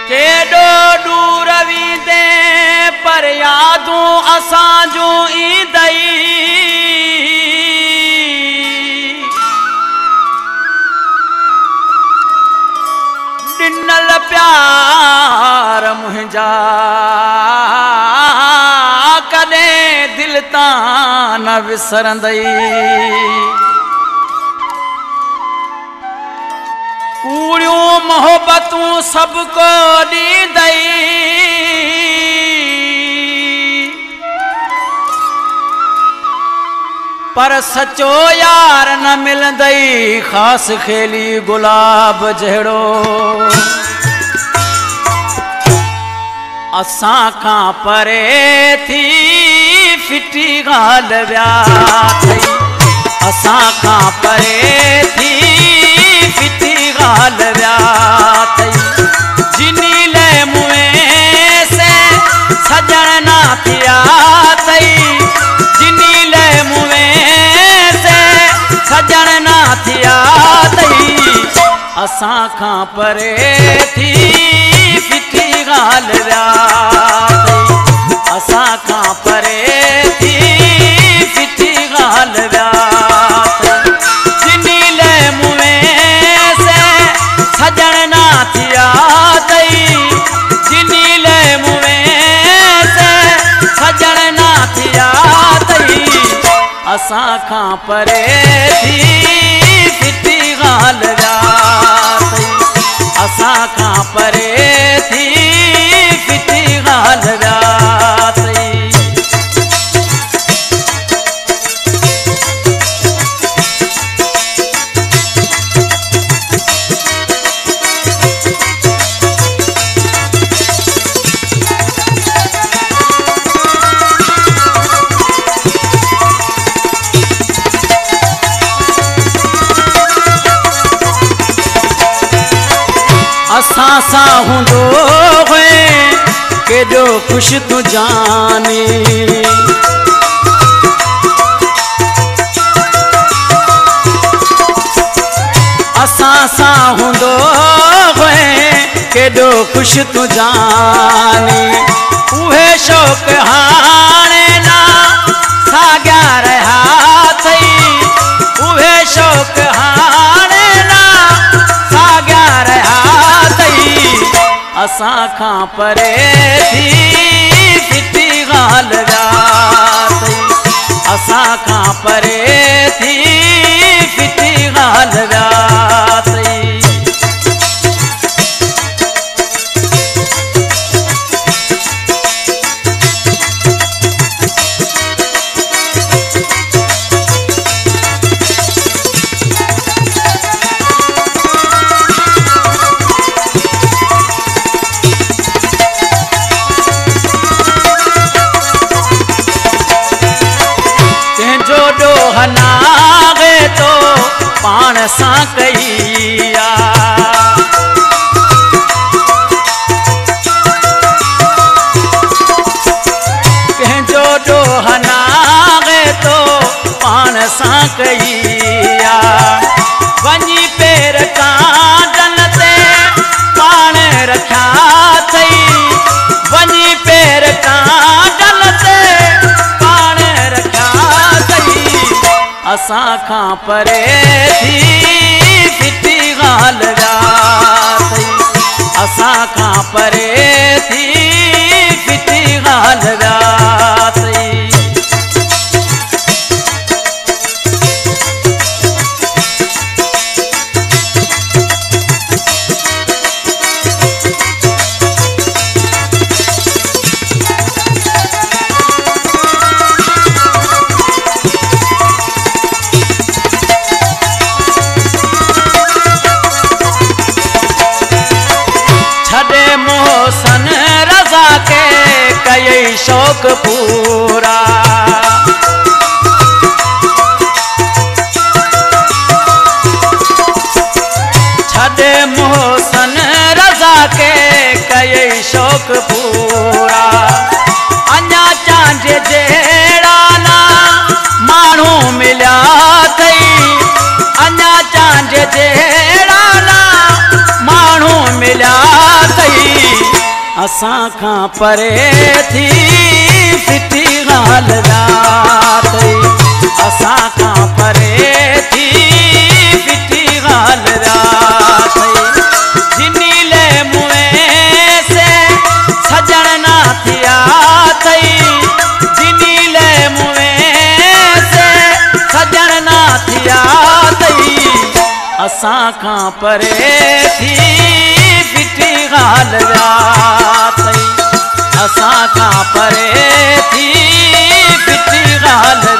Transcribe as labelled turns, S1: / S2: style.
S1: केडो दूर वींदे पर यादूं असां जूं ईंदई ॾिनल प्यार मुंहिंजा कॾहिं दिल तां न विसरंदई कूड़ियूं मोहबतूं सबको ॾींदई पर सचो यार न मिलंदई ख़ासि खेली गुलाब जहिड़ो असां खां परे थी फिटी ॻाल्हि विया अथई असां खां परे थी फिटी ॻाल्हि विया अथई जिनी ले मुंहुं से सजण ना थिया अथई जिनी ले मुंहुं से सजण ना थिया अथई असां खां परे थी फिटी ॻाल्हि विया अथई असां खां परे थी फिटी ॻाल्हि विया सजण ना थिया अथई जिनी ले मुंहुं से सजण ना थिया अथई असां खां परे थी फिटी ॻाल्हि विया अथई असां खां परे थी फिटी ॻाल्हि विया अथई असां सां हूंदो हुए केॾो ख़ुशि तूं जानी असां सां हूंदो हुए केॾो ख़ुशि तूं जानी उहे शौक़ हाणे ना साॻिया रहिया अथई उहे शौक़ हाणे ना साॻिया रहिया असां खां परे थी फिटी ॻाल्हि विया अथई असां खां परे थी फिटी ॻाल्हि विया अथई नागे तो पाण सां कईया कंहिंजो ॾोह नागे तो पाण सां कईया वञी पेर कांडन ते पाण रखिया अथई वञी पेर कांडन ते पाण रखिया अथई असां खां परे थी फिटी ॻाल्हि विया अथई असां खां परे थी फिटी ॻाल्हि विया अथई मोहसन रज़ा के कई शौक़ पूरा शौक पूरा अञा चांजे जहिड़ा ना माण्हू मिलिया अथई अञा चांजे जहिड़ा ना माण्हू मिलिया अथई असां खां परे थी फिटी ॻाल्हि अथई असां खां परे थी फिटी ॻाल्हि अथई जिनी ले मुंहुं से सजण ना थिया अथई जिनी ले मुंहुं से सजण ना थिया अथई असां खां परे थी फिटी ॻाल्हि अथई असां खां परे थी फिटी ॻाल्हि